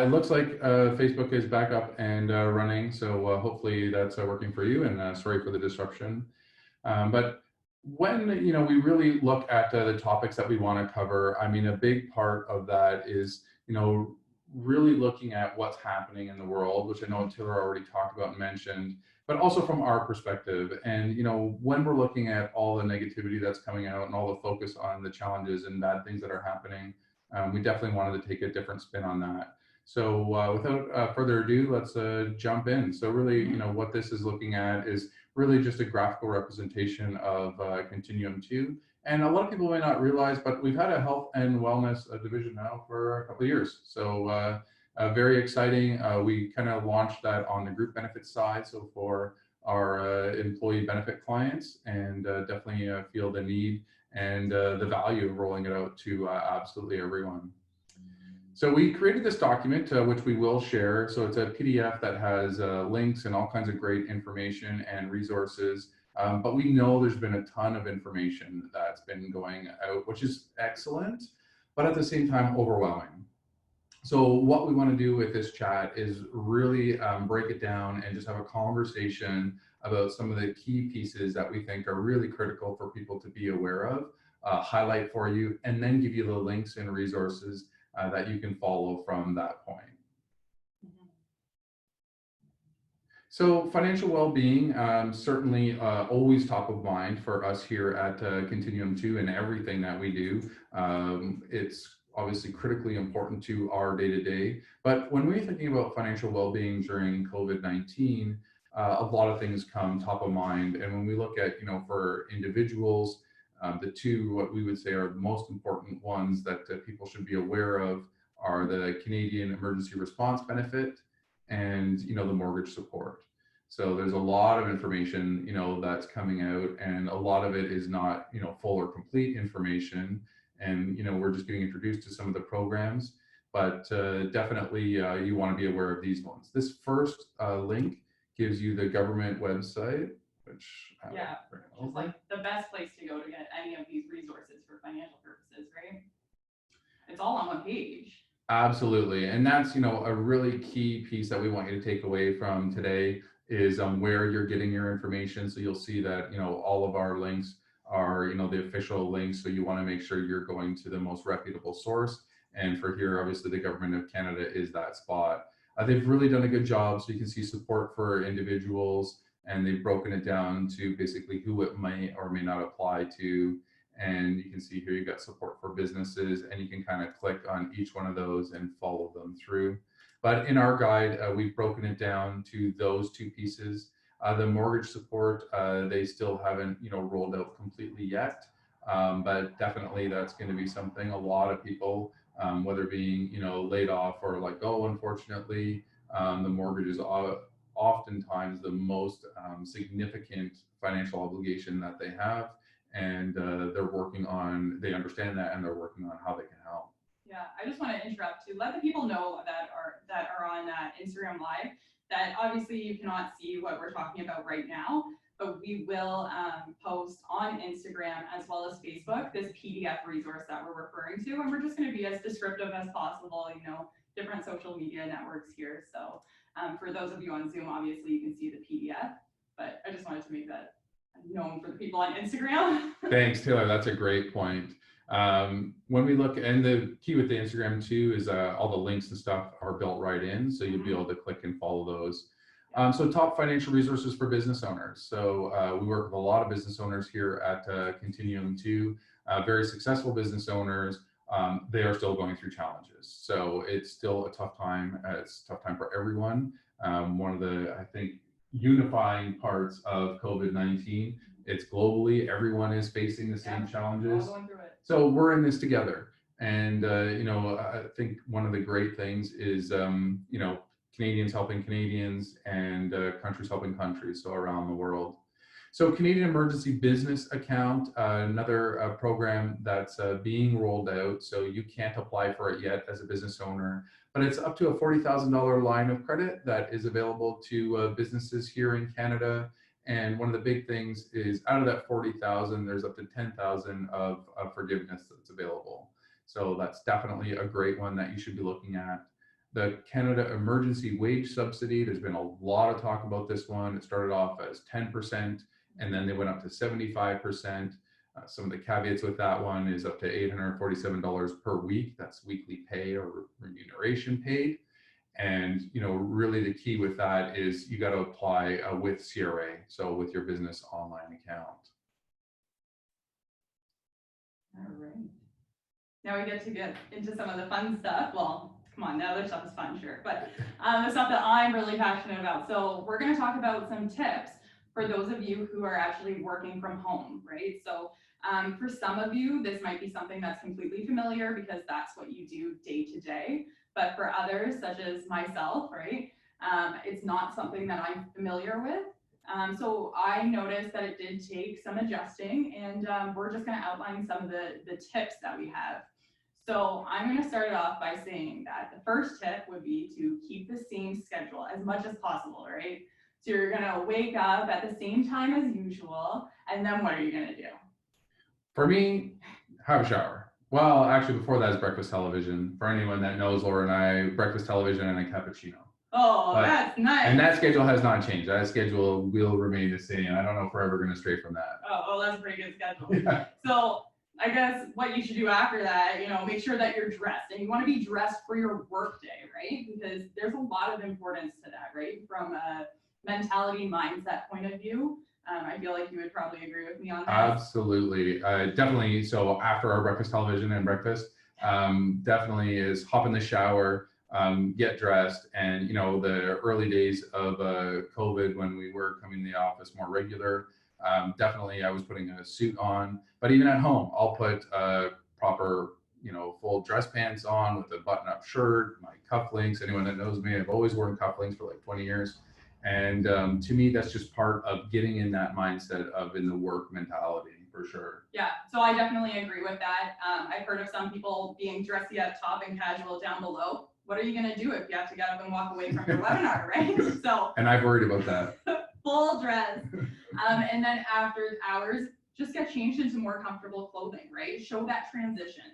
It looks like Facebook is back up and running, so hopefully that's working for you. And sorry for the disruption. But when we really look at the topics that we want to cover, I mean, a big part of that is really looking at what's happening in the world, which I know Taylor already talked about and mentioned, but also from our perspective. And when we're looking at all the negativity that's coming out and all the focus on the challenges and bad things that are happening, we definitely wanted to take a different spin on that. So without further ado, let's jump in. So really, what this is looking at is really just a graphical representation of Continuum 2. And a lot of people may not realize, but we've had a health and wellness division now for a couple of years. So very exciting. We kind of launched that on the group benefits side. So for our employee benefit clients, and definitely feel the need and the value of rolling it out to absolutely everyone. So we created this document, which we will share. So it's a PDF that has links and all kinds of great information and resources. But we know there's been a ton of information that's been going out, which is excellent, but at the same time, overwhelming. So what we want to do with this chat is really break it down and just have a conversation about some of the key pieces that we think are really critical for people to be aware of, highlight for you, and then give you the links and resources that you can follow from that point. So financial well-being, certainly always top of mind for us here at Continuum 2 and everything that we do. It's obviously critically important to our day-to-day. But when we're thinking about financial well-being during COVID-19, a lot of things come top of mind. And when we look at, for individuals, the two, what we would say are the most important ones that people should be aware of are the Canadian Emergency Response Benefit and, the mortgage support. So there's a lot of information, that's coming out, and a lot of it is not, full or complete information. And, we're just getting introduced to some of the programs, but definitely you want to be aware of these ones. This first link gives you the government website, which just like the best place to go to get any of these resources for financial purposes, right? It's all on one page. Absolutely. And that's, a really key piece that we want you to take away from today is where you're getting your information. So you'll see that, all of our links are, the official links. So you want to make sure you're going to the most reputable source. And for here, obviously, the Government of Canada is that spot. They've really done a good job. So you can see support for individuals, and they've broken it down to basically who it may or may not apply to. And you can see here, you've got support for businesses, and you can kind of click on each one of those and follow them through. But in our guide, we've broken it down to those two pieces. The mortgage support, they still haven't, rolled out completely yet, but definitely that's going to be something a lot of people, whether being, laid off or let go, unfortunately, the mortgage is oftentimes the most significant financial obligation that they have. And they understand that, and they're working on how they can help. Yeah, I just want to interrupt to let the people know that are on Instagram Live that obviously you cannot see what we're talking about right now, but we will post on Instagram as well as Facebook this PDF resource that we're referring to, and we're just going to be as descriptive as possible, different social media networks here. So for those of you on Zoom, obviously you can see the PDF, but I just wanted to make that known for the people on Instagram. Thanks, Taylor. That's a great point. When we look, and the key with the Instagram too is all the links and stuff are built right in, so you'll be able to click and follow those. So top financial resources for business owners. So we work with a lot of business owners here at Continuum 2, very successful business owners. They are still going through challenges. So it's still a tough time. It's a tough time for everyone. One of the, I think, unifying parts of COVID-19. It's globally, everyone is facing the same challenges. All going through it. So we're in this together. And, I think one of the great things is, Canadians helping Canadians and countries helping countries, so around the world. So Canadian Emergency Business Account, another program that's being rolled out. So you can't apply for it yet as a business owner, but it's up to a $40,000 line of credit that is available to businesses here in Canada. And one of the big things is out of that 40,000, there's up to 10,000 of forgiveness that's available. So that's definitely a great one that you should be looking at. the Canada Emergency Wage Subsidy. There's been a lot of talk about this one. It started off as 10%, and then they went up to 75%. Some of the caveats with that one is up to $847 per week. That's weekly pay or remuneration paid. And really the key with that is you got to apply with CRA, so with your business online account. All right. Now we get into some of the fun stuff. Well, come on, the other stuff is fun, sure, but the stuff that I'm really passionate about. So we're going to talk about some tips for those of you who are actually working from home, right? So for some of you, this might be something that's completely familiar because that's what you do day to day. But for others, such as myself, right, it's not something that I'm familiar with. So I noticed that it did take some adjusting, and we're just going to outline some of the tips that we have. So I'm going to start it off by saying that the first tip would be to keep the same schedule as much as possible, right? So you're going to wake up at the same time as usual, and then what are you going to do? For me, have a shower. Well, actually, before that is breakfast television. For anyone that knows Laura and I, breakfast television and a cappuccino. Oh, that's nice. And that schedule has not changed. That schedule will remain the same. I don't know if we're ever going to stray from that. Oh, that's a pretty good schedule. Yeah. So I guess what you should do after that, make sure that you're dressed, and you want to be dressed for your work day, right? Because there's a lot of importance to that, right? From a mentality mindset point of view. I feel like you would probably agree with me on that. Absolutely. Definitely. So after our breakfast television and breakfast, definitely is hop in the shower, get dressed. And, the early days of COVID, when we were coming to the office more regular, definitely I was putting a suit on. But even at home, I'll put proper, full dress pants on with a button-up shirt, my cufflinks. Anyone that knows me, I've always worn cufflinks for like 20 years. And to me, that's just part of getting in that mindset of in the work mentality, for sure. Yeah, so I definitely agree with that. I've heard of some people being dressy up top and casual down below. What are you going to do if you have to get up and walk away from your webinar, right? So. And I've worried about that. Full dress. And then after hours, just get changed into more comfortable clothing, right? Show that transition.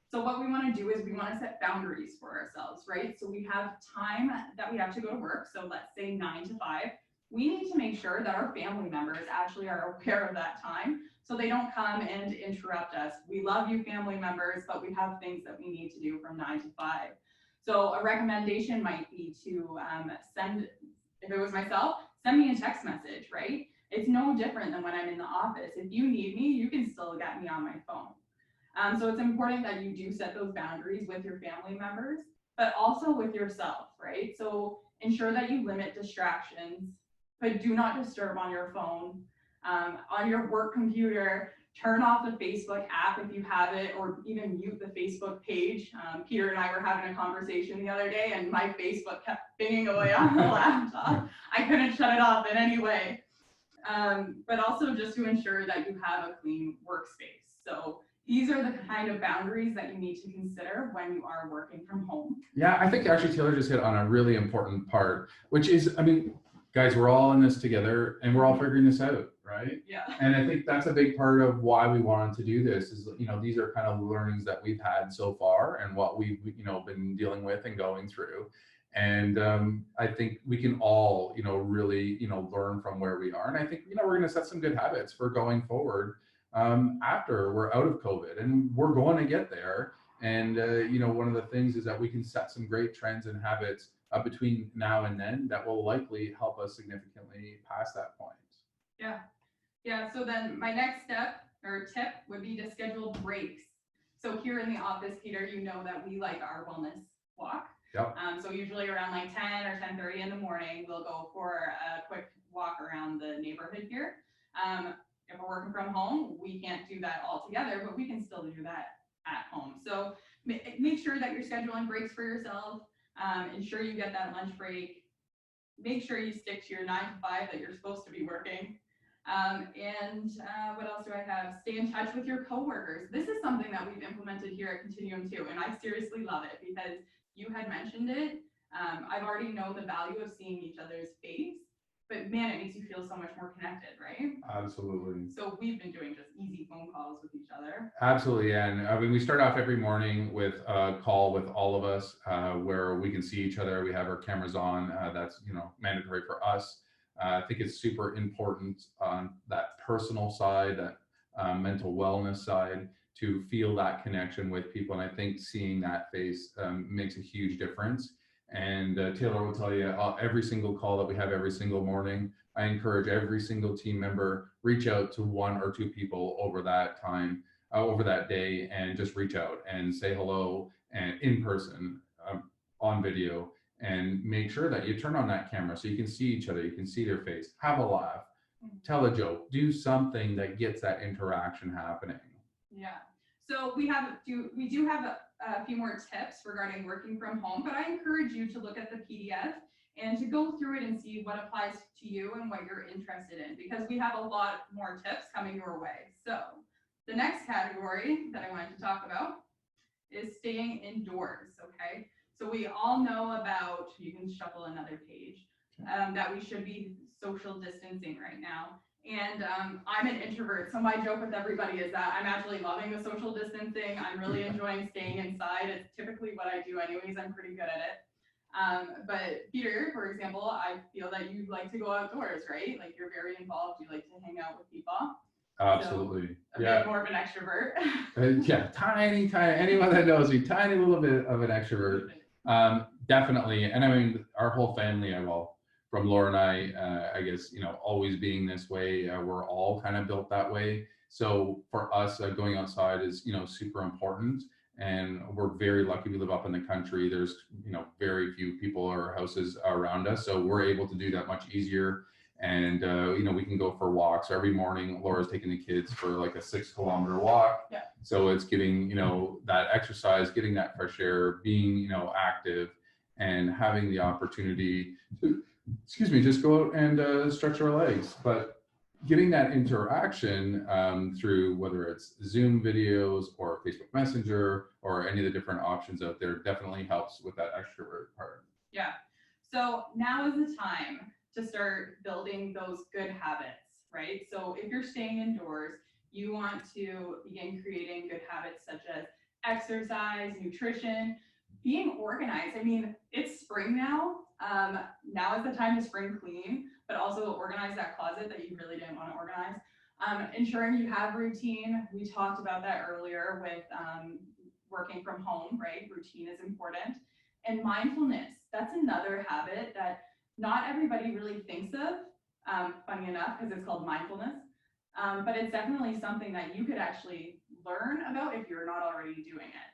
So what we want to do is we want to set boundaries for ourselves, right? So we have time that we have to go to work. So let's say 9 to 5. We need to make sure that our family members actually are aware of that time so they don't come and interrupt us. We love you, family members, but we have things that we need to do from 9 to 5. So a recommendation might be to send, if it was myself, send me a text message, right? It's no different than when I'm in the office. If you need me, you can still get me on my phone. So it's important that you do set those boundaries with your family members, but also with yourself, right? So ensure that you limit distractions, but do not disturb on your phone. On your work computer, turn off the Facebook app if you have it, or even mute the Facebook page. Peter and I were having a conversation the other day, and my Facebook kept binging away on the laptop. I couldn't shut it off in any way. But also just to ensure that you have a clean workspace. So these are the kind of boundaries that you need to consider when you are working from home. Yeah, I think actually Taylor just hit on a really important part, which is, guys, we're all in this together and we're all figuring this out, right? Yeah. And I think that's a big part of why we wanted to do this is, these are kind of learnings that we've had so far and what we've, been dealing with and going through. And I think we can all, really, learn from where we are. And I think, we're going to set some good habits for going forward after we're out of COVID, and we're going to get there. And, one of the things is that we can set some great trends and habits between now and then that will likely help us significantly past that point. Yeah. Yeah. So then my next step or tip would be to schedule breaks. So here in the office, Peter, you know that we like our wellness walk. Yep. So usually around like 10 or 10:30 in the morning, we'll go for a quick walk around the neighborhood here. If we're working from home, we can't do that all together, but we can still do that at home. So make sure that you're scheduling breaks for yourself. Ensure you get that lunch break. Make sure you stick to your 9 to 5 that you're supposed to be working. What else do I have? Stay in touch with your coworkers. This is something that we've implemented here at Continuum too, and I seriously love it because you had mentioned it. I've already known the value of seeing each other's face, but man, it makes you feel so much more connected, right? Absolutely. So we've been doing just easy phone calls with each other. Absolutely. And I mean, we start off every morning with a call with all of us where we can see each other. We have our cameras on. That's, mandatory for us. I think it's super important on that personal side, that mental wellness side, to feel that connection with people. And I think seeing that face makes a huge difference. And Taylor will tell you every single call that we have every single morning, I encourage every single team member reach out to one or two people over that time, over that day, and just reach out and say hello and in person, on video, and make sure that you turn on that camera so you can see each other, you can see their face, have a laugh, tell a joke, do something that gets that interaction happening. Yeah. So we do have a few more tips regarding working from home, but I encourage you to look at the PDF and to go through it and see what applies to you and what you're interested in, because we have a lot more tips coming your way. So the next category that I wanted to talk about is staying indoors, okay? So we all know about, you can shuffle another page, that we should be social distancing right now. And I'm an introvert, so my joke with everybody is that I'm actually loving the social distancing. I'm really enjoying staying inside. It's typically what I do anyways. I'm pretty good at it. But Peter, for example, I feel that you like to go outdoors, right? Like you're very involved. You like to hang out with people. Absolutely. So, a bit more of an extrovert. Yeah, tiny. Anyone that knows me, tiny little bit of an extrovert. Definitely. And I mean, our whole family, from Laura and I guess, always being this way, we're all kind of built that way. So for us, going outside is, super important. And we're very lucky we live up in the country. There's, very few people or houses around us. So we're able to do that much easier. And, we can go for walks. Every morning, Laura's taking the kids for like a 6-kilometer walk. Yeah. So it's getting, that exercise, getting that fresh air, being, active, and having the opportunity to, just go out and stretch our legs. But getting that interaction through whether it's Zoom videos or Facebook Messenger or any of the different options out there definitely helps with that extrovert part. Yeah. So now is the time to start building those good habits, right? So if you're staying indoors, you want to begin creating good habits such as exercise, nutrition, being organized. I mean, it's spring now. Now is the time to spring clean, but also organize that closet that you really didn't want to organize. Ensuring you have routine. We talked about that earlier with working from home, right? Routine is important. And mindfulness, that's another habit that not everybody really thinks of, funny enough, because it's called mindfulness. But it's definitely something that you could actually learn about if you're not already doing it.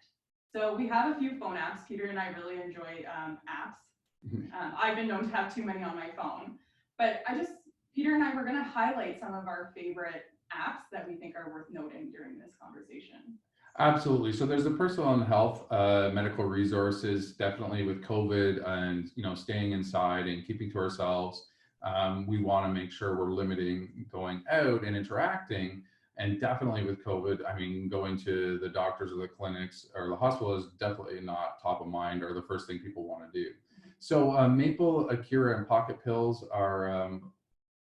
So we have a few phone apps. Peter and I really enjoy apps. I've been known to have too many on my phone. But Peter and I were going to highlight some of our favorite apps that we think are worth noting during this conversation. Absolutely. So there's the personal and health medical resources, definitely with COVID and, staying inside and keeping to ourselves. We want to make sure we're limiting going out and interacting. And definitely with COVID, I mean, going to the doctors or the clinics or the hospital is definitely not top of mind or the first thing people want to do. So Maple, Akira, and Pocket Pills are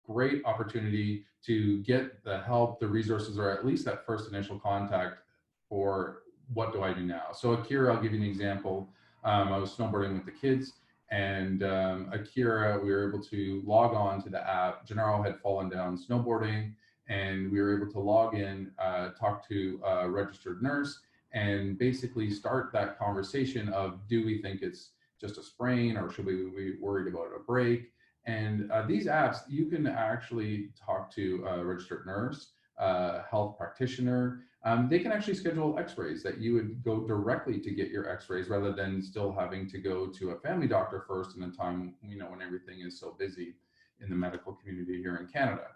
great opportunity to get the help, the resources, or at least that first initial contact for what do I do now. So Akira, I'll give you an example. I was snowboarding with the kids, and Akira, we were able to log on to the app. Gennaro had fallen down snowboarding, and we were able to log in, talk to a registered nurse, and basically start that conversation of, do we think it's just a sprain, or should we be worried about a break? And these apps, you can actually talk to a registered nurse, health practitioner. They can actually schedule x-rays that you would go directly to get your x-rays rather than still having to go to a family doctor first in a time, when everything is so busy in the medical community here in Canada.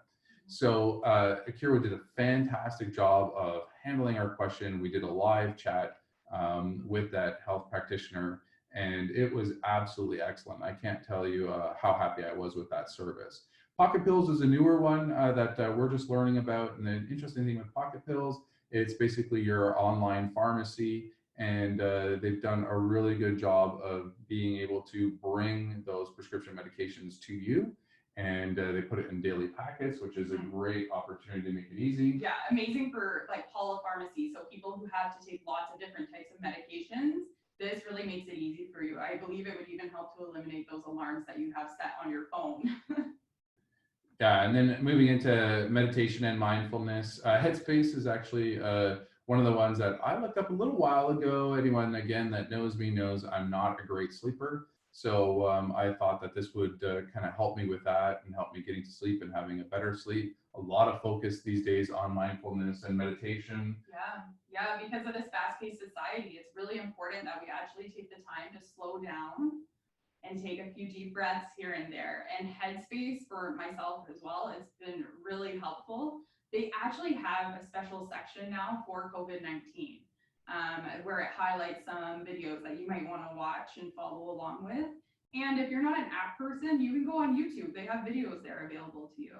So Akira did a fantastic job of handling our question. We did a live chat with that health practitioner, and it was absolutely excellent. I can't tell you how happy I was with that service. Pocket Pills is a newer one that we're just learning about. And the interesting thing with Pocket Pills, it's basically your online pharmacy, and they've done a really good job of being able to bring those prescription medications to you. and they put it in daily packets, which is a great opportunity to make it easy. Yeah, amazing for like polypharmacy. So people who have to take lots of different types of medications, this really makes it easy for you. I believe it would even help to eliminate those alarms that you have set on your phone. Yeah, and then moving into meditation and mindfulness, Headspace is actually one of the ones that I looked up a little while ago. Anyone, again, that knows me knows I'm not a great sleeper. So I thought that this would kind of help me with that and help me getting to sleep and having a better sleep. A lot of focus these days on mindfulness and meditation. Yeah, because of this fast-paced society, it's really important that we actually take the time to slow down and take a few deep breaths here and there. And Headspace for myself as well, it's been really helpful. They actually have a special section now for COVID-19 where it highlights some videos that you might want to watch and follow along with. And if you're not an app person, you can go on YouTube. They have videos there available to you.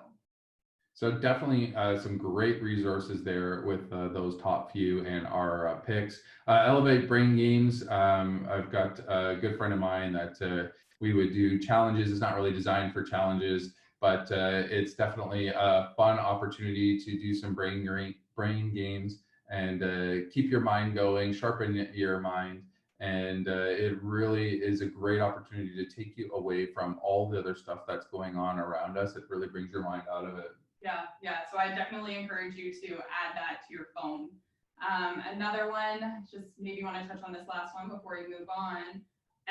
So definitely some great resources there with those top few and our picks. Elevate Brain Games. I've got a good friend of mine that we would do challenges. It's not really designed for challenges, but it's definitely a fun opportunity to do some brain games and keep your mind going, sharpen your mind. And it really is a great opportunity to take you away from all the other stuff that's going on around us. It really brings your mind out of it. Yeah. So I definitely encourage you to add that to your phone. Another one, just maybe want to touch on this last one before we move on.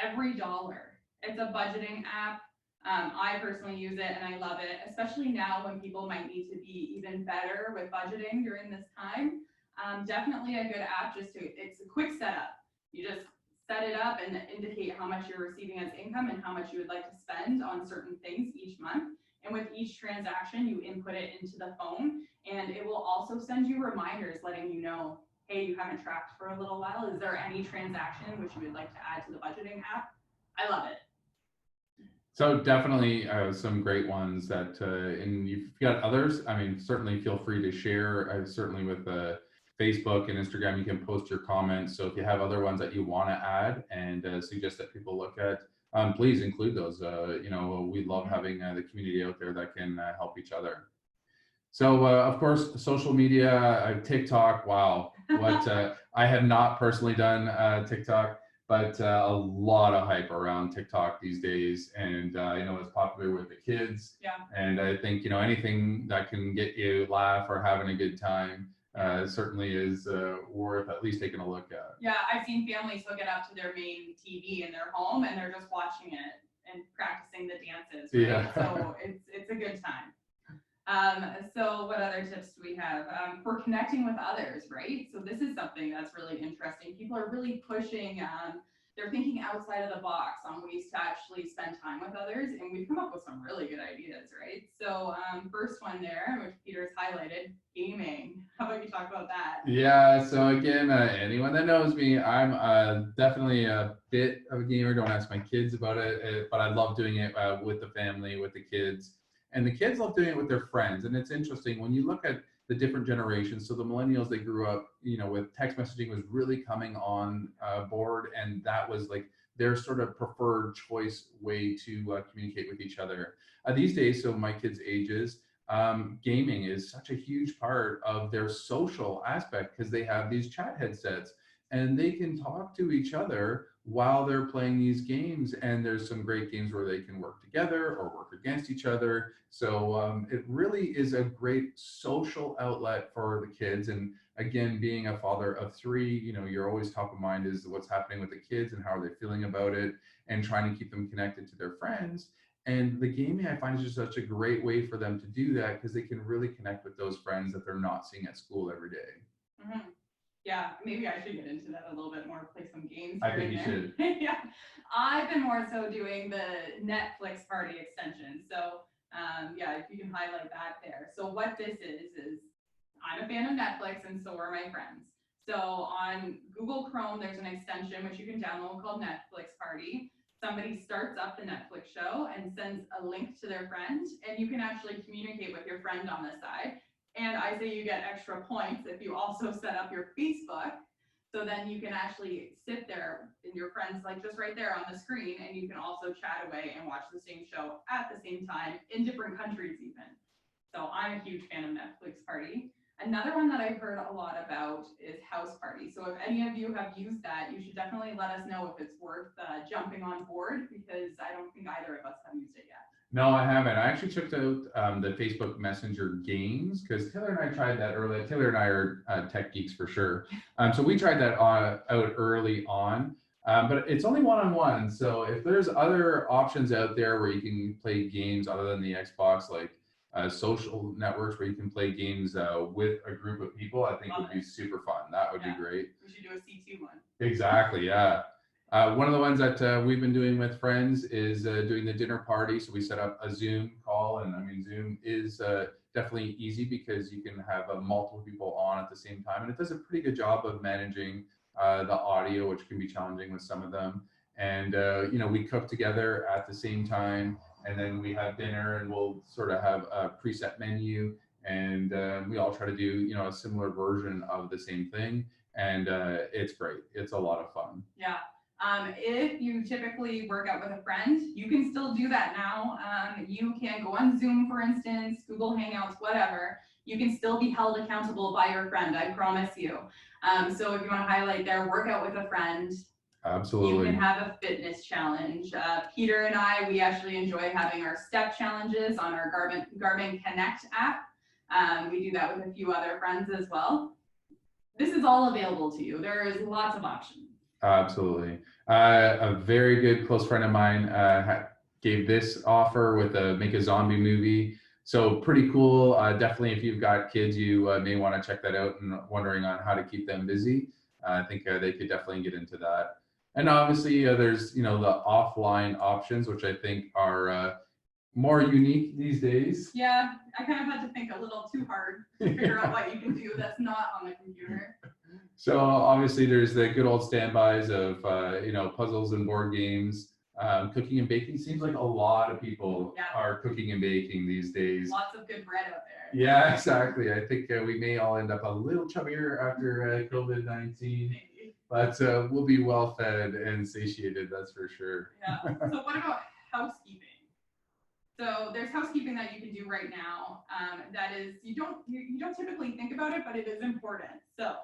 Every Dollar. It's a budgeting app. I personally use it and I love it, especially now when people might need to be even better with budgeting during this time. Definitely a good app. It's a quick setup. You just set it up and indicate how much you're receiving as income and how much you would like to spend on certain things each month. And with each transaction, you input it into the phone, and it will also send you reminders letting you know, hey, you haven't tracked for a little while. Is there any transaction which you would like to add to the budgeting app? I love it. So definitely some great ones that, and you've got others. I mean, certainly feel free to share. Certainly with Facebook and Instagram, you can post your comments. So if you have other ones that you want to add and suggest that people look at, please include those. We love having the community out there that can help each other. So of course, social media, TikTok. Wow, what I have not personally done TikTok, but a lot of hype around TikTok these days, and it's popular with the kids. Yeah. And I think anything that can get you laugh or having a good time certainly is worth at least taking a look at. Yeah, I've seen families hook it up to their main TV in their home, and they're just watching it and practicing the dances. Right? Yeah. So it's a good time. So what other tips do we have for connecting with others, right? So this is something that's really interesting. People are really pushing, they're thinking outside of the box on ways to actually spend time with others. And we've come up with some really good ideas, right? So first one there, which Peter's highlighted, gaming. How about you talk about that? Yeah, so again, anyone that knows me, I'm definitely a bit of a gamer. Don't ask my kids about it, but I love doing it with the family, with the kids. And the kids love doing it with their friends. And it's interesting when you look at the different generations. So the millennials, they grew up, with text messaging was really coming on board. And that was like their sort of preferred choice way to communicate with each other. These days, so my kids' ages, gaming is such a huge part of their social aspect because they have these chat headsets and they can talk to each other while they're playing these games. And there's some great games where they can work together or work against each other. So it really is a great social outlet for the kids. And again, being a father of three, you're always top of mind is what's happening with the kids and how are they feeling about it and trying to keep them connected to their friends. And the gaming, I find, is just such a great way for them to do that because they can really connect with those friends that they're not seeing at school every day. Mm-hmm. Yeah, maybe I should get into that a little bit more, play some games. I think you should. Yeah, I've been more so doing the Netflix party extension. So if you can highlight that there. So what this is I'm a fan of Netflix and so are my friends. So on Google Chrome, there's an extension which you can download called Netflix Party. Somebody starts up the Netflix show and sends a link to their friend, and you can actually communicate with your friend on the side. And I say you get extra points if you also set up your Facebook. So then you can actually sit there and your friends like just right there on the screen, and you can also chat away and watch the same show at the same time in different countries even. So I'm a huge fan of Netflix Party. Another one that I've heard a lot about is House Party. So if any of you have used that, you should definitely let us know if it's worth jumping on board, because I don't think either of us have used it yet. No, I haven't. I actually checked out the Facebook Messenger games because Taylor and I tried that early. Taylor and I are tech geeks for sure. So we tried that out early on, but it's only one-on-one. So if there's other options out there where you can play games other than the Xbox, like social networks where you can play games with a group of people, I think would be super fun. That would be great. We should do a C2 one. Exactly, yeah. One of the ones that we've been doing with friends is doing the dinner party. So we set up a Zoom call, and I mean, Zoom is definitely easy because you can have multiple people on at the same time, and it does a pretty good job of managing the audio, which can be challenging with some of them. And you know, we cook together at the same time, and then we have dinner, and we'll sort of have a preset menu, and we all try to do, you know, a similar version of the same thing, and it's great. It's a lot of fun. Yeah. If you typically work out with a friend, you can still do that now. You can go on Zoom, for instance, Google Hangouts, whatever. You can still be held accountable by your friend, I promise you. So if you want to highlight there, work out with a friend. Absolutely. You can have a fitness challenge. Peter and I, we actually enjoy having our step challenges on our Garmin Connect app. We do that with a few other friends as well. This is all available to you. There is lots of options. Absolutely. A very good close friend of mine gave this offer with Make a Zombie movie. So pretty cool. Definitely, if you've got kids, you may want to check that out and wondering on how to keep them busy. I think they could definitely get into that. And obviously, there's, you know, the offline options, which I think are more unique these days. Yeah, I kind of had to think a little too hard to figure out what you can do that's not on the computer. So obviously there's the good old standbys of, you know, puzzles and board games. Cooking and baking seems like a lot of people are cooking and baking these days. Lots of good bread out there. Yeah, exactly. I think we may all end up a little chubbier after COVID-19, but we'll be well fed and satiated, that's for sure. Yeah. So what about housekeeping? So there's housekeeping that you can do right now. That is, you don't typically think about it, but it is important. So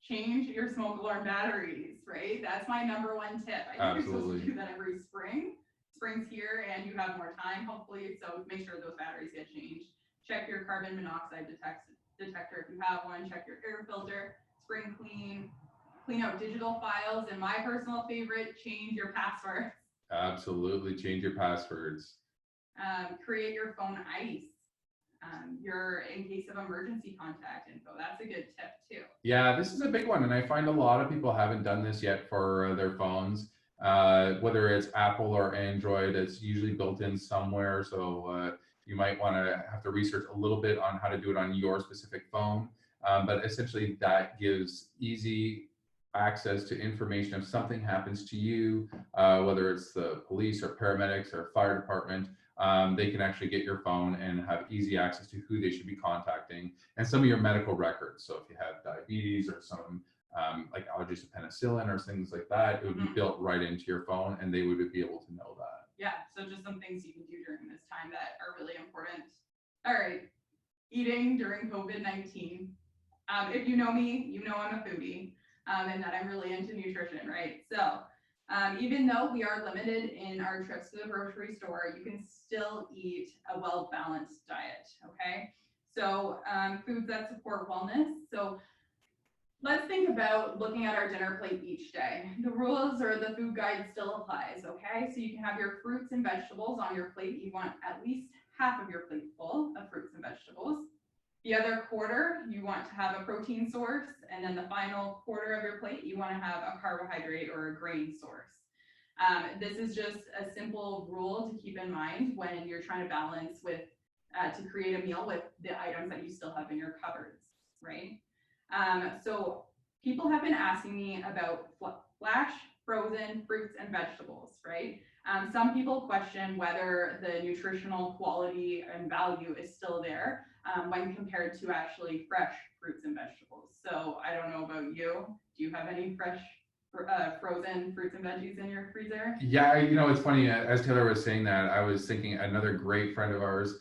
change your smoke alarm batteries, right? That's my number one tip. I think you're supposed to do that every spring. Spring's here and you have more time, hopefully. So make sure those batteries get changed. Check your carbon monoxide detector if you have one. Check your air filter. Spring clean. Clean out digital files. And my personal favorite, change your passwords. Absolutely, change your passwords. Create your phone ice. Your in case of emergency contact info. That's a good tip too. Yeah, this is a big one, and I find a lot of people haven't done this yet for their phones. Whether it's Apple or Android, it's usually built in somewhere. So you might want to have to research a little bit on how to do it on your specific phone. But essentially, that gives easy access to information if something happens to you, whether it's the police or paramedics or fire department. They can actually get your phone and have easy access to who they should be contacting and some of your medical records. So if you have diabetes or some like allergies to penicillin or things like that, it would be built right into your phone and they would be able to know that. Yeah, so just some things you can do during this time that are really important. All right, eating during COVID-19. If you know me, you know I'm a foodie and that I'm really into nutrition, right? So even though we are limited in our trips to the grocery store, you can still eat a well-balanced diet, okay? So foods that support wellness. So let's think about looking at our dinner plate each day. The rules or the food guide still applies, okay? So you can have your fruits and vegetables on your plate. You want at least half of your plate full of fruits and vegetables. The other quarter, you want to have a protein source, and then the final quarter of your plate, you want to have a carbohydrate or a grain source. This is just a simple rule to keep in mind when you're trying to balance with, to create a meal with the items that you still have in your cupboards, right? So people have been asking me about flash frozen fruits and vegetables, right? Some people question whether the nutritional quality and value is still there when compared to actually fresh fruits and vegetables. So I don't know about you. Do you have any fresh frozen fruits and veggies in your freezer? Yeah, it's funny. As Taylor was saying that, I was thinking another great friend of ours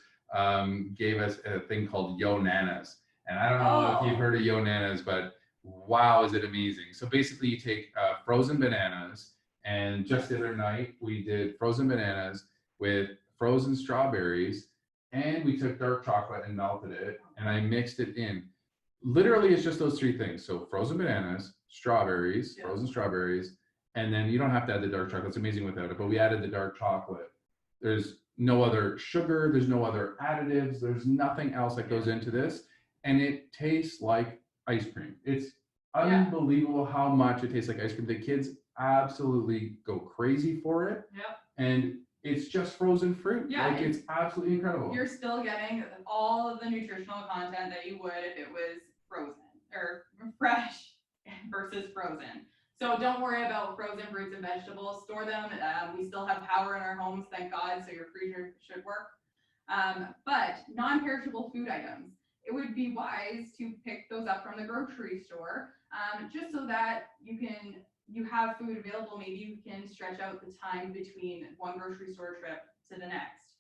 gave us a thing called Yo Nanas. And I don't know if you've heard of Yo Nanas, but wow, is it amazing. So basically you take frozen bananas, and just the other night we did frozen bananas with frozen strawberries, and we took dark chocolate and melted it, and I mixed it in. Literally, it's just those three things. So frozen bananas, strawberries, frozen strawberries, and then you don't have to add the dark chocolate. It's amazing without it, but we added the dark chocolate. There's no other sugar, there's no other additives, there's nothing else that goes into this, and it tastes like ice cream. It's unbelievable how much it tastes like ice cream. The kids absolutely go crazy for it. Yep. And it's just frozen fruit. Yeah, like it's absolutely incredible. You're still getting all of the nutritional content that you would if it was frozen or fresh versus frozen. So don't worry about frozen fruits and vegetables. Store them. We still have power in our homes, thank God, so your freezer should work. But non-perishable food items, it would be wise to pick those up from the grocery store, just so that you have food available. Maybe you can stretch out the time between one grocery store trip to the next.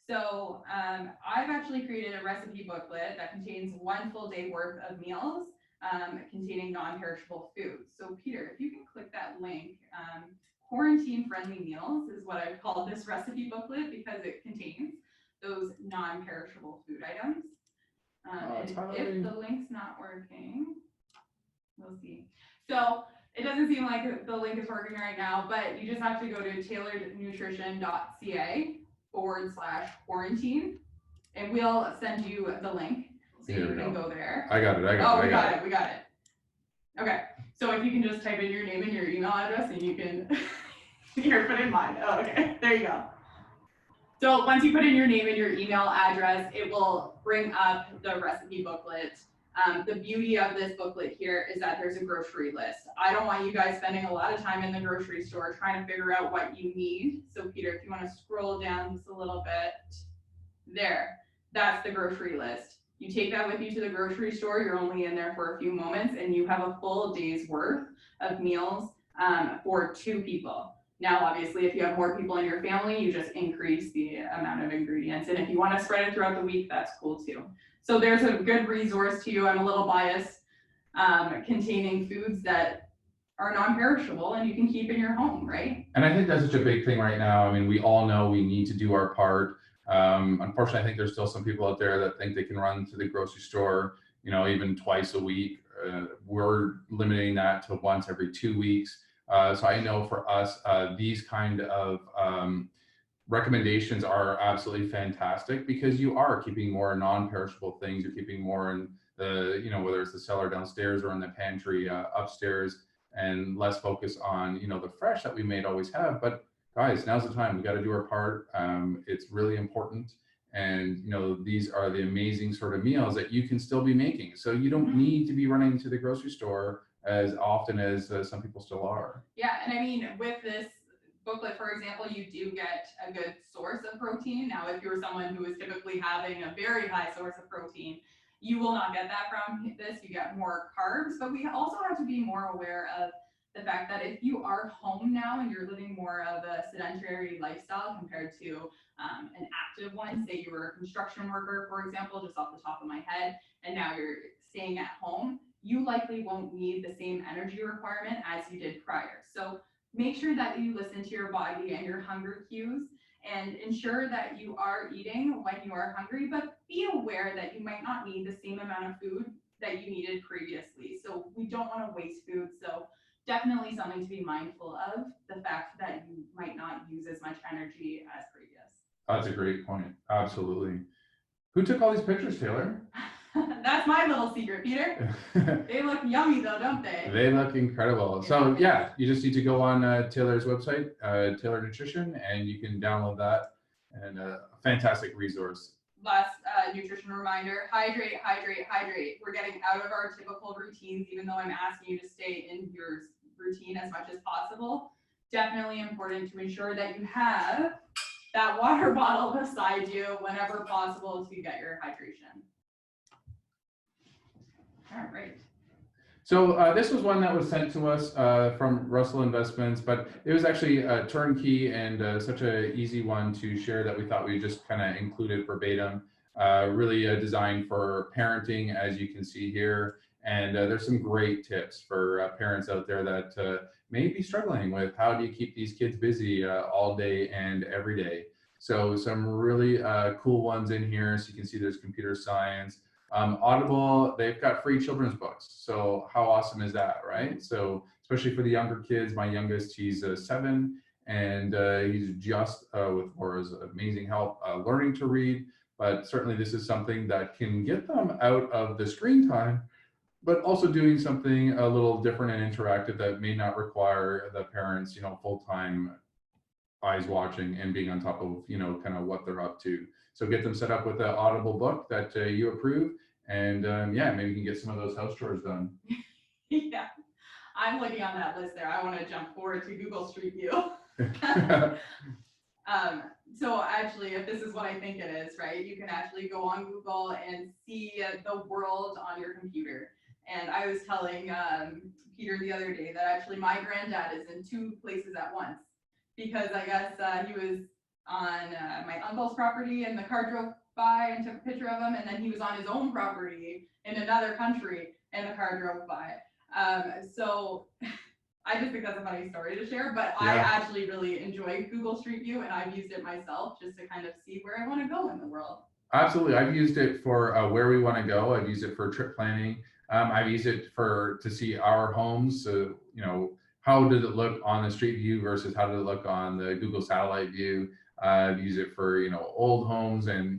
So I've actually created a recipe booklet that contains one full day worth of meals containing non-perishable foods. So Peter, if you can click that link, quarantine-friendly meals is what I've called this recipe booklet because it contains those non-perishable food items. And if the link's not working, we'll see. So it doesn't seem like the link is working right now, but you just have to go to tailorednutrition.ca/quarantine, and we'll send you the link so you can go there. I got it. We got it. Okay, so if you can just type in your name and your email address, and you can here, put in mine. Oh, okay, there you go. So once you put in your name and your email address, it will bring up the recipe booklet. The beauty of this booklet here is that there's a grocery list. I don't want you guys spending a lot of time in the grocery store trying to figure out what you need. So Peter, if you want to scroll down just a little bit, there, that's the grocery list. You take that with you to the grocery store, you're only in there for a few moments, and you have a full day's worth of meals for 2 people. Now, obviously, if you have more people in your family, you just increase the amount of ingredients. And if you want to spread it throughout the week, that's cool too. So there's a good resource to you. I'm a little biased, containing foods that are non-perishable and you can keep in your home, right? And I think that's such a big thing right now. I mean, we all know we need to do our part. Unfortunately, I think there's still some people out there that think they can run to the grocery store, even twice a week. We're limiting that to once every 2 weeks. So I know for us, these kind of recommendations are absolutely fantastic because you are keeping more non-perishable things. You're keeping more in the, whether it's the cellar downstairs or in the pantry upstairs, and less focus on, the fresh that we may always have. But guys, now's the time. We got to do our part. It's really important. And, these are the amazing sort of meals that you can still be making. So you don't need to be running to the grocery store as often as some people still are. Yeah, and I mean, with this booklet, for example, you do get a good source of protein. Now, if you're someone who is typically having a very high source of protein, you will not get that from this. You get more carbs, but we also have to be more aware of the fact that if you are home now and you're living more of a sedentary lifestyle compared to an active one, say you were a construction worker, for example, just off the top of my head, and now you're staying at home, you likely won't need the same energy requirement as you did prior. So make sure that you listen to your body and your hunger cues and ensure that you are eating when you are hungry, but be aware that you might not need the same amount of food that you needed previously. So we don't want to waste food. So definitely something to be mindful of, the fact that you might not use as much energy as previous. That's a great point. Absolutely. Who took all these pictures, Taylor? That's my little secret, Peter. They look yummy though, don't they? They look incredible. So yeah, you just need to go on Taylor's website, Taylor Nutrition, and you can download that. And a fantastic resource. Last nutrition reminder, hydrate, hydrate, hydrate. We're getting out of our typical routines, even though I'm asking you to stay in your routine as much as possible. Definitely important to ensure that you have that water bottle beside you whenever possible to get your hydration. All right. So this was one that was sent to us from Russell Investments, but it was actually a turnkey and such an easy one to share that we thought we'd just kind of include it verbatim. Really designed for parenting, as you can see here. And there's some great tips for parents out there that may be struggling with how do you keep these kids busy all day and every day. So some really cool ones in here. So you can see there's computer science. Audible, they've got free children's books. So how awesome is that, right? So especially for the younger kids, my youngest, he's 7, and he's just with Laura's amazing help learning to read. But certainly this is something that can get them out of the screen time, but also doing something a little different and interactive that may not require the parents, full-time eyes watching and being on top of, kind of what they're up to. So get them set up with an Audible book that you approve, and yeah, maybe you can get some of those house chores done. Yeah, I'm looking on that list there. I want to jump forward to Google Street View. So actually, if this is what I think it is, right, you can actually go on Google and see the world on your computer. And I was telling Peter the other day that actually my granddad is in 2 places at once, because I guess he was on my uncle's property and the car drove by and took a picture of him, and then he was on his own property in another country and the car drove by. So I just think that's a funny story to share, but yeah. I actually really enjoy Google Street View, and I've used it myself just to kind of see where I want to go in the world. Absolutely. I've used it for where we want to go. I've used it for trip planning. I've used it to see our homes. So, how did it look on the Street View versus how did it look on the Google Satellite View? I've used it for, old homes, and,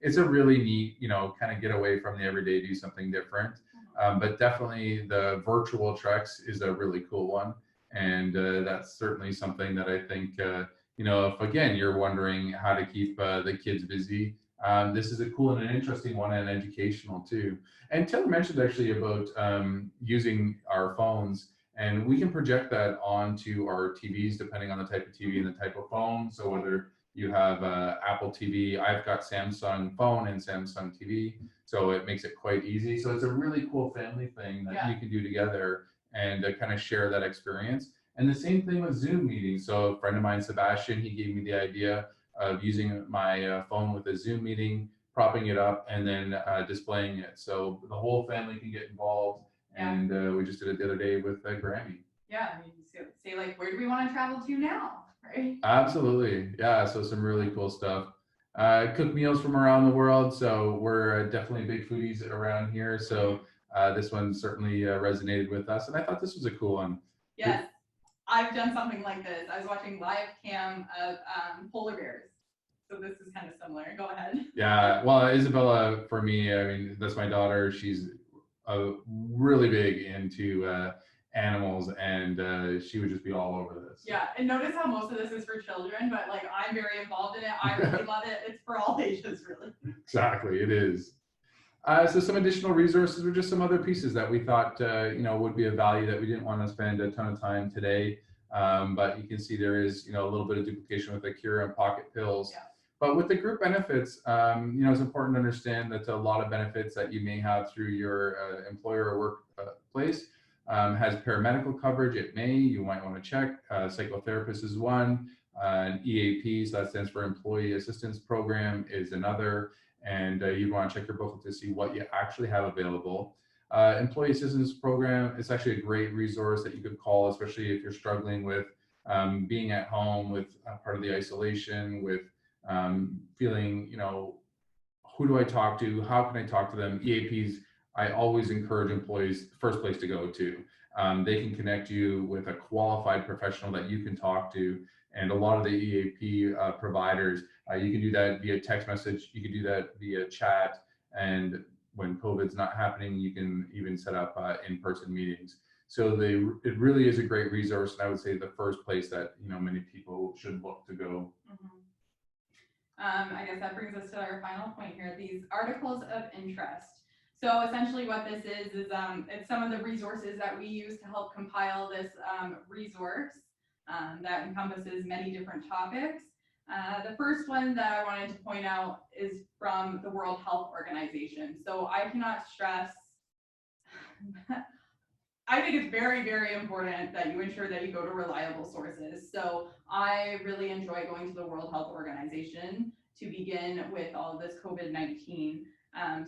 it's a really neat, kind of get away from the everyday, do something different. But definitely the virtual treks is a really cool one. And that's certainly something that I think, if again, you're wondering how to keep the kids busy, this is a cool and an interesting one, and educational too. And Taylor mentioned actually about using our phones, and we can project that onto our TVs depending on the type of TV and the type of phone. So whether you have Apple TV, I've got Samsung phone and Samsung TV, so it makes it quite easy. So it's a really cool family thing that you can do together and kind of share that experience. And the same thing with Zoom meetings. So a friend of mine, Sebastian, he gave me the idea of using my phone with a Zoom meeting, propping it up, and then displaying it. So the whole family can get involved. And we just did it the other day with Grammy. Yeah, I mean, say like, where do we want to travel to now, right? Absolutely, yeah. So some really cool stuff. Cook meals from around the world. So we're definitely big foodies around here. So this one certainly resonated with us, and I thought this was a cool one. Yes, I've done something like this. I was watching live cam of polar bears. So this is kind of similar. Go ahead. Yeah, well, Isabella, for me, I mean, that's my daughter. She's really big into animals, and she would just be all over this. Yeah, and notice how most of this is for children, but like I'm very involved in it. I really love it. It's for all ages, really. Exactly, it is. So some additional resources or just some other pieces that we thought would be of value that we didn't want to spend a ton of time today. But you can see there is a little bit of duplication with the Cure and Pocket Pills. Yeah. But with the group benefits, it's important to understand that a lot of benefits that you may have through your employer or workplace has paramedical coverage. It may, you might want to check. Psychotherapist is one. An EAP, so that stands for Employee Assistance Program, is another. And you want to check your booklet to see what you actually have available. Employee Assistance Program, it's actually a great resource that you could call, especially if you're struggling with being at home, with part of the isolation, with feeling, who do I talk to? How can I talk to them? EAPs, I always encourage employees, first place to go to. They can connect you with a qualified professional that you can talk to. And a lot of the EAP providers, you can do that via text message. You can do that via chat. And when COVID's not happening, you can even set up in-person meetings. So it really is a great resource. And I would say the first place that, many people should look to go. Mm-hmm. I guess that brings us to our final point here, these articles of interest. So essentially what this is it's some of the resources that we use to help compile this resource that encompasses many different topics. The first one that I wanted to point out is from the World Health Organization. So I cannot stress I think it's very, very important that you ensure that you go to reliable sources. So I really enjoy going to the World Health Organization to begin with all of this COVID-19.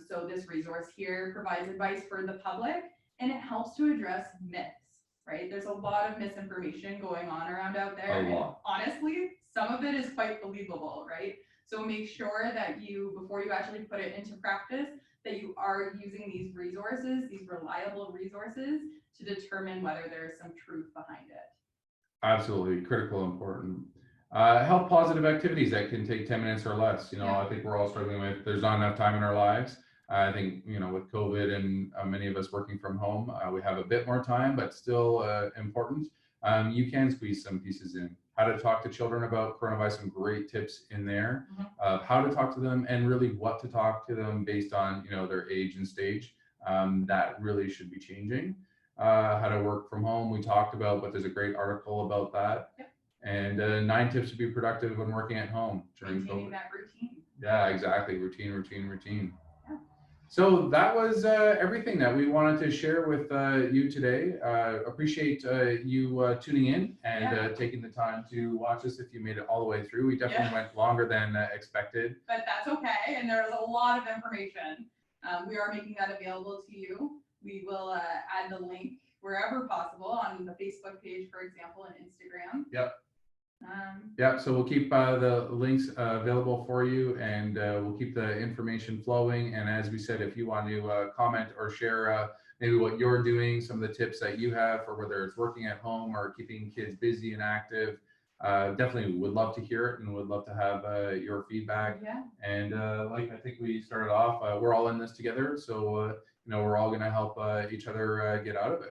So this resource here provides advice for the public and it helps to address myths, right? There's a lot of misinformation going on around out there. A And lot. honestly, some of it is quite believable, right? So make sure that you, before you actually put it into practice, that you are using these resources, these reliable resources, to determine whether there's some truth behind it. Absolutely critical, important. Health positive activities that can take 10 minutes or less. Yeah. I think we're all struggling with, there's not enough time in our lives. I think, with COVID and many of us working from home, we have a bit more time, but still important. You can squeeze some pieces in. How to talk to children about coronavirus, some great tips in there of how to talk to them and really what to talk to them based on, their age and stage. That really should be changing. How to work from home, we talked about, but there's a great article about that. Yep. And 9 tips to be productive when working at home during Maintaining COVID. that routine. Yeah, exactly. Routine. Yeah. So that was everything that we wanted to share with you today. Appreciate you tuning in and taking the time to watch us if you made it all the way through. We definitely went longer than expected. But that's okay, and there's a lot of information. We are making that available to you. We will add the link wherever possible on the Facebook page, for example, and Instagram. Yep. Yeah, so we'll keep the links available for you, and we'll keep the information flowing. And as we said, if you want to comment or share maybe what you're doing, some of the tips that you have for whether it's working at home or keeping kids busy and active, definitely would love to hear it and would love to have your feedback. Yeah. And like I think we started off, we're all in this together, so we're all going to help each other get out of it.